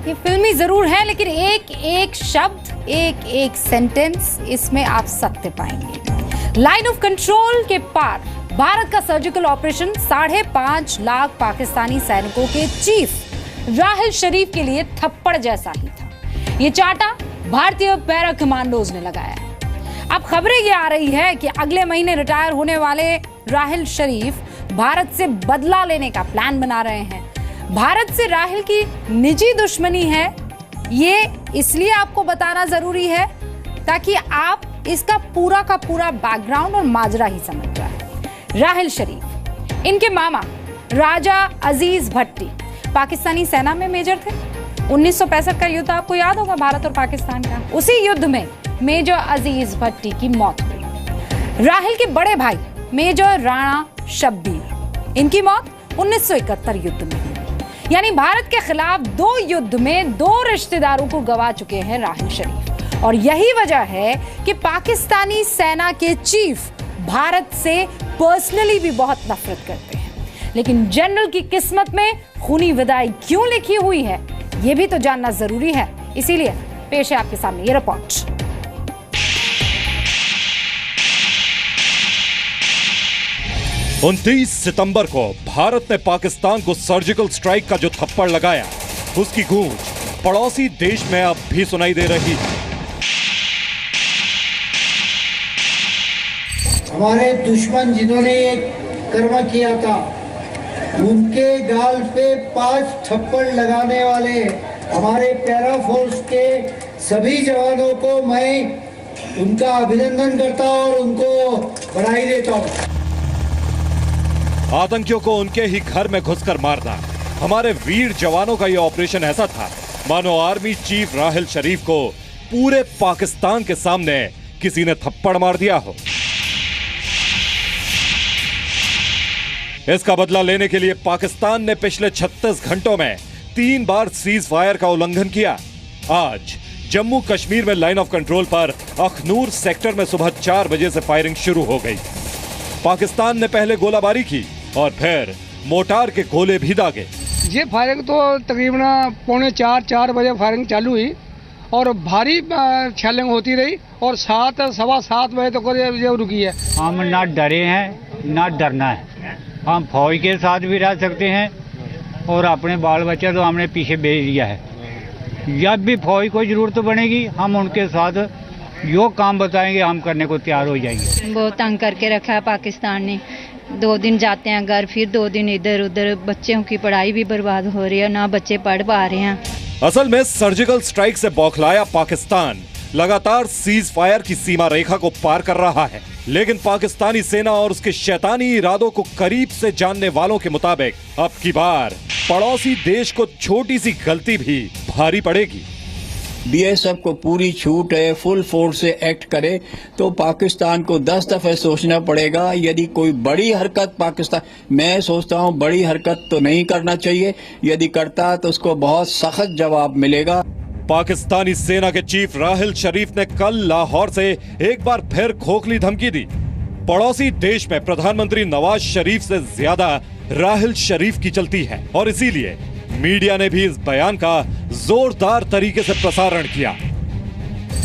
ये फिल्मी जरूर है, लेकिन एक एक शब्द, एक एक सेंटेंस इसमें आप सत्य पाएंगे। लाइन ऑफ कंट्रोल के पार भारत का सर्जिकल ऑपरेशन 5.5 लाख पाकिस्तानी सैनिकों के चीफ राहिल शरीफ के लिए थप्पड़ जैसा ही था। ये चाटा भारतीय पैरा कमांडोज ने लगाया है। अब खबरें ये आ रही है कि अगले महीने रिटायर होने वाले राहिल शरीफ भारत से बदला लेने का प्लान बना रहे हैं। भारत से राहिल की निजी दुश्मनी है, ये इसलिए आपको बताना जरूरी है ताकि आप इसका पूरा का पूरा बैकग्राउंड और माजरा ही समझ जाए। राहिल शरीफ, इनके मामा राजा अजीज भट्टी पाकिस्तानी सेना में मेजर थे। 1965 का युद्ध आपको याद होगा, भारत और पाकिस्तान का। उसी युद्ध में मेजर अजीज भट्टी की मौत हुई। राहिल के बड़े भाई मेजर राणा शब्बीर, इनकी मौत 1971 युद्ध में हुई। यानी भारत के खिलाफ 2 युद्ध में 2 रिश्तेदारों को गवा चुके हैं राहिल शरीफ। और यही वजह है कि पाकिस्तानी सेना के चीफ भारत से पर्सनली भी बहुत नफरत करते हैं। लेकिन जनरल की किस्मत में खूनी विदाई क्यों लिखी हुई है, यह भी तो जानना जरूरी है। इसीलिए पेश है आपके सामने ये रिपोर्ट। उनतीस सितंबर को भारत ने पाकिस्तान को सर्जिकल स्ट्राइक का जो थप्पड़ लगाया, उसकी गूंज पड़ोसी देश में अब भी सुनाई दे रही है। हमारे दुश्मन जिन्होंने ये कर्म किया था, उनके गाल पे 5 थप्पड़ लगाने वाले हमारे पैरा फोर्स के सभी जवानों को मैं उनका अभिनंदन करता हूं और उनको बधाई देता हूं। आतंकियों को उनके ही घर में घुसकर मारना, हमारे वीर जवानों का यह ऑपरेशन ऐसा था मानो आर्मी चीफ राहिल शरीफ को पूरे पाकिस्तान के सामने किसी ने थप्पड़ मार दिया हो। इसका बदला लेने के लिए पाकिस्तान ने पिछले 36 घंटों में 3 बार सीज फायर का उल्लंघन किया। आज जम्मू कश्मीर में लाइन ऑफ कंट्रोल पर अखनूर सेक्टर में सुबह 4 बजे से फायरिंग शुरू हो गई। पाकिस्तान ने पहले गोलाबारी की और फिर मोटार के गोले भी दागे। ये फायरिंग तो तकरीबन 3:45-4 बजे फायरिंग चालू हुई और भारी शेलिंग होती रही और 7-7:15 बजे तक ये रुकी है। हम ना डरे हैं ना डरना है। हम फौज के साथ भी रह सकते हैं और अपने बाल बच्चे तो हमने पीछे भेज दिया है। जब भी फौज को जरूरत बनेगी हम उनके साथ जो काम बताएंगे हम करने को तैयार हो जाएंगे। बहुत तंग करके रखा है पाकिस्तान ने। 2 दिन जाते हैं घर, फिर 2 दिन इधर उधर। बच्चों की पढ़ाई भी बर्बाद हो रही है, ना बच्चे पढ़ पा रहे हैं। असल में सर्जिकल स्ट्राइक से बौखलाया पाकिस्तान लगातार सीज फायर की सीमा रेखा को पार कर रहा है। लेकिन पाकिस्तानी सेना और उसके शैतानी इरादों को करीब से जानने वालों के मुताबिक अब की बार पड़ोसी देश को छोटी सी गलती भी भारी पड़ेगी। बीएसएफ को पूरी छूट है, फुल फोर्स से एक्ट करे तो पाकिस्तान को 10 दफे सोचना पड़ेगा। यदि कोई बड़ी हरकत पाकिस्तान, मैं सोचता हूं बड़ी हरकत तो नहीं करना चाहिए, यदि करता तो उसको बहुत सख्त जवाब मिलेगा। पाकिस्तानी सेना के चीफ राहिल शरीफ ने कल लाहौर से एक बार फिर खोखली धमकी दी। पड़ोसी देश में प्रधानमंत्री नवाज शरीफ से ज्यादा राहिल शरीफ की चलती है और इसीलिए मीडिया ने भी इस बयान का जोरदार तरीके से प्रसारण किया।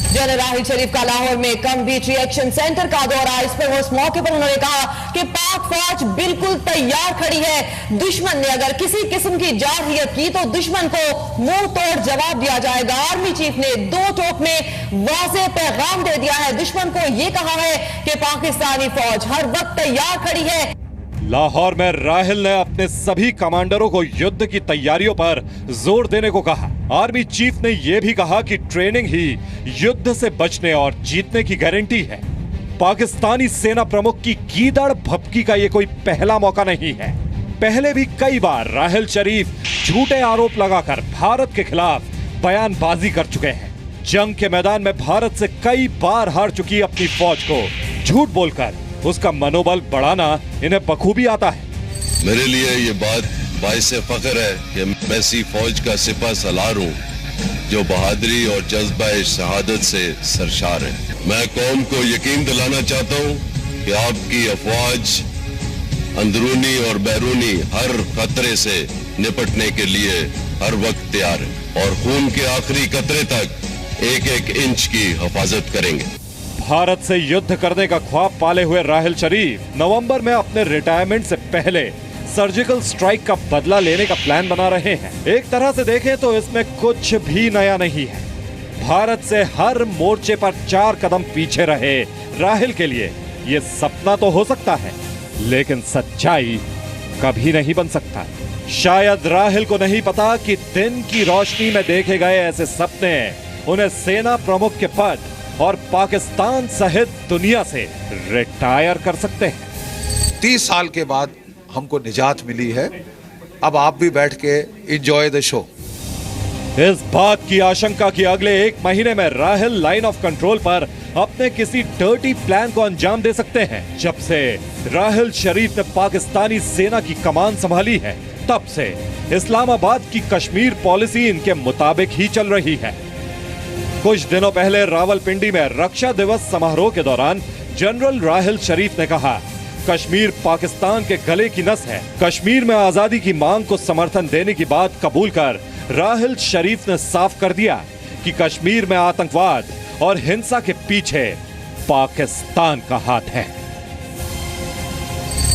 जनरल राहिल शरीफ का लाहौर में कम बीच रिएक्शन सेंटर का दौरा, इस पर उस मौके पर उन्होंने कहा कि पाक फौज बिल्कुल तैयार खड़ी है। दुश्मन ने अगर किसी किस्म की जारहियत की तो दुश्मन को मुंह तोड़ जवाब दिया जाएगा। आर्मी चीफ ने 2 टोक में वाज़ेह पैगाम दे दिया है। दुश्मन को यह कहा है कि पाकिस्तानी फौज हर वक्त तैयार खड़ी है। लाहौर में राहिल ने अपने सभी कमांडरों को युद्ध की तैयारियों पर जोर देने को कहा। आर्मी चीफ ने यह भी कहा कि ट्रेनिंग ही युद्ध से बचने और जीतने की गारंटी है। पाकिस्तानी सेना प्रमुख की गीदड़ भभकी का यह कोई पहला मौका नहीं है। पहले भी कई बार राहिल शरीफ झूठे आरोप लगाकर भारत के खिलाफ बयानबाजी कर चुके हैं। जंग के मैदान में भारत से कई बार हार चुकी अपनी फौज को झूठ बोलकर उसका मनोबल बढ़ाना इन्हें बखूबी आता है। मेरे लिए ये बात बाइसे फख्र है कि मैं ऐसी फौज का सिपा सलार हूँ जो बहादुरी और जज्बा शहादत से सरशार है। मैं कौम को यकीन दिलाना चाहता हूँ कि आपकी अफवाज अंदरूनी और बैरूनी हर खतरे से निपटने के लिए हर वक्त तैयार है और खून के आखिरी कतरे तक एक एक इंच की हिफाजत करेंगे। भारत से युद्ध करने का ख्वाब पाले हुए राहिल शरीफ नवंबर में अपने रिटायरमेंट से पहले सर्जिकल स्ट्राइक का बदला लेने का प्लान बना रहे हैं। एक तरह से देखें तो इसमें कुछ भी नया नहीं है। भारत से हर मोर्चे पर 4 कदम पीछे रहे राहिल के लिए ये सपना तो हो सकता है, लेकिन सच्चाई कभी नहीं बन सकता। शायद राहिल को नहीं पता कि दिन की रोशनी में देखे गए ऐसे सपने उन्हें सेना प्रमुख के पद और पाकिस्तान सहित दुनिया से रिटायर कर सकते हैं। 30 साल के बाद हमको निजात मिली है, अब आप भी बैठ के एंजॉय द शो। इस बात की आशंका कि अगले 1 महीने में राहिल लाइन ऑफ कंट्रोल पर अपने किसी डर्टी प्लान को अंजाम दे सकते हैं। जब से राहिल शरीफ ने पाकिस्तानी सेना की कमान संभाली है, तब से इस्लामाबाद की कश्मीर पॉलिसी इनके मुताबिक ही चल रही है। कुछ दिनों पहले रावलपिंडी में रक्षा दिवस समारोह के दौरान जनरल राहिल शरीफ ने कहा, कश्मीर पाकिस्तान के गले की नस है। कश्मीर में आजादी की मांग को समर्थन देने की बात कबूल कर राहिल शरीफ ने साफ कर दिया कि कश्मीर में आतंकवाद और हिंसा के पीछे पाकिस्तान का हाथ है।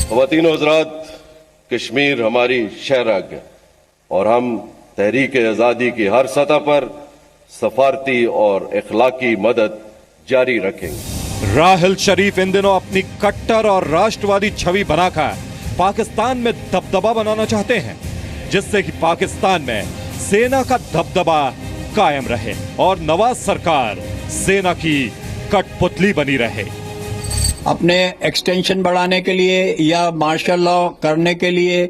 ख़वातीन हज़रात, कश्मीर हमारी शहराग है और हम तहरीक आज़ादी की हर सतह पर सफारती और इखलाकी मदद जारी रखेंगे। राहिल शरीफ इन दिनों अपनी कट्टर और राष्ट्रवादी छवि बनाकर पाकिस्तान में दबदबा बनाना चाहते हैं, जिससे कि पाकिस्तान में सेना का दबदबा कायम रहे और नवाज सरकार सेना की कठपुतली बनी रहे। अपने एक्सटेंशन बढ़ाने के लिए या मार्शल लॉ करने के लिए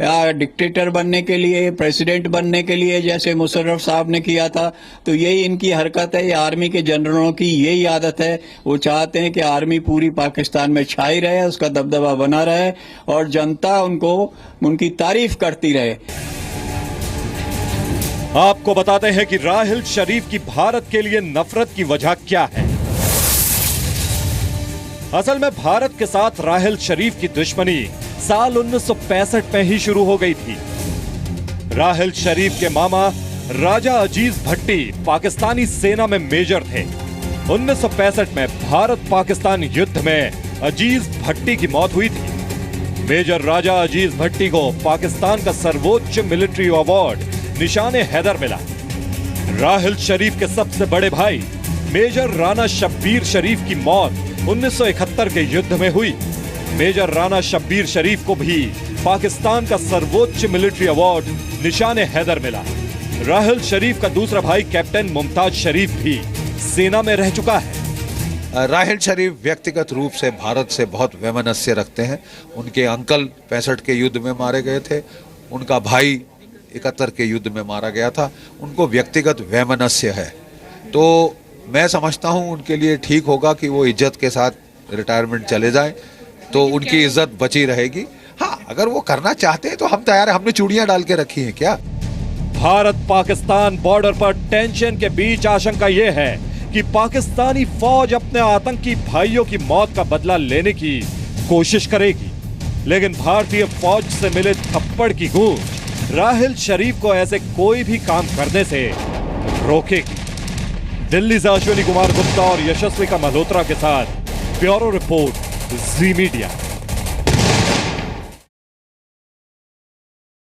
या डिक्टेटर बनने के लिए, प्रेसिडेंट बनने के लिए, जैसे मुशर्रफ साहब ने किया था, तो यही इनकी हरकत है। ये आर्मी के जनरलों की यही आदत है। वो चाहते हैं कि आर्मी पूरी पाकिस्तान में छाई रहे, उसका दबदबा बना रहे और जनता उनकी तारीफ करती रहे। आपको बताते हैं कि राहिल शरीफ की भारत के लिए नफरत की वजह क्या है। असल में भारत के साथ राहिल शरीफ की दुश्मनी साल 1965 में ही शुरू हो गई थी। राहिल शरीफ के मामा राजा अजीज भट्टी पाकिस्तानी सेना में मेजर थे। 1965 में भारत पाकिस्तान युद्ध में अजीज भट्टी की मौत हुई थी। मेजर राजा अजीज भट्टी को पाकिस्तान का सर्वोच्च मिलिट्री अवार्ड निशाने हैदर मिला। राहिल शरीफ के सबसे बड़े भाई मेजर राणा शब्बीर शरीफ की मौत 1971 के युद्ध में हुई। मेजर राणा शब्बीर शरीफ को भी पाकिस्तान का सर्वोच्च मिलिट्री अवार्ड निशाने हैदर मिला। राहिल शरीफ का दूसरा भाई कैप्टन मुमताज शरीफ भी सेना में रह चुका है। राहिल शरीफ व्यक्तिगत रूप से भारत से बहुत वैमनस्य रखते हैं। उनके अंकल 65 के युद्ध में मारे गए थे, उनका भाई 71 के युद्ध में मारा गया था। उनको व्यक्तिगत वैमनस्य है, तो मैं समझता हूं उनके लिए ठीक होगा कि वो इज्जत के साथ रिटायरमेंट चले जाएं, तो उनकी इज्जत बची रहेगी। हाँ, अगर वो करना चाहते हैं तो हम तैयार हैं। हमने चूड़ियां डाल के रखी हैं क्या। भारत पाकिस्तान बॉर्डर पर टेंशन के बीच आशंका यह है कि पाकिस्तानी फौज अपने आतंकी भाइयों की मौत का बदला लेने की कोशिश करेगी, लेकिन भारतीय फौज से मिले थप्पड़ की गूंज राहिल शरीफ को ऐसे कोई भी काम करने से रोकेगी। दिल्ली से अश्विनी कुमार गुप्ता और यशस्वी का मल्होत्रा के साथ ब्यूरो रिपोर्ट, जी मीडिया।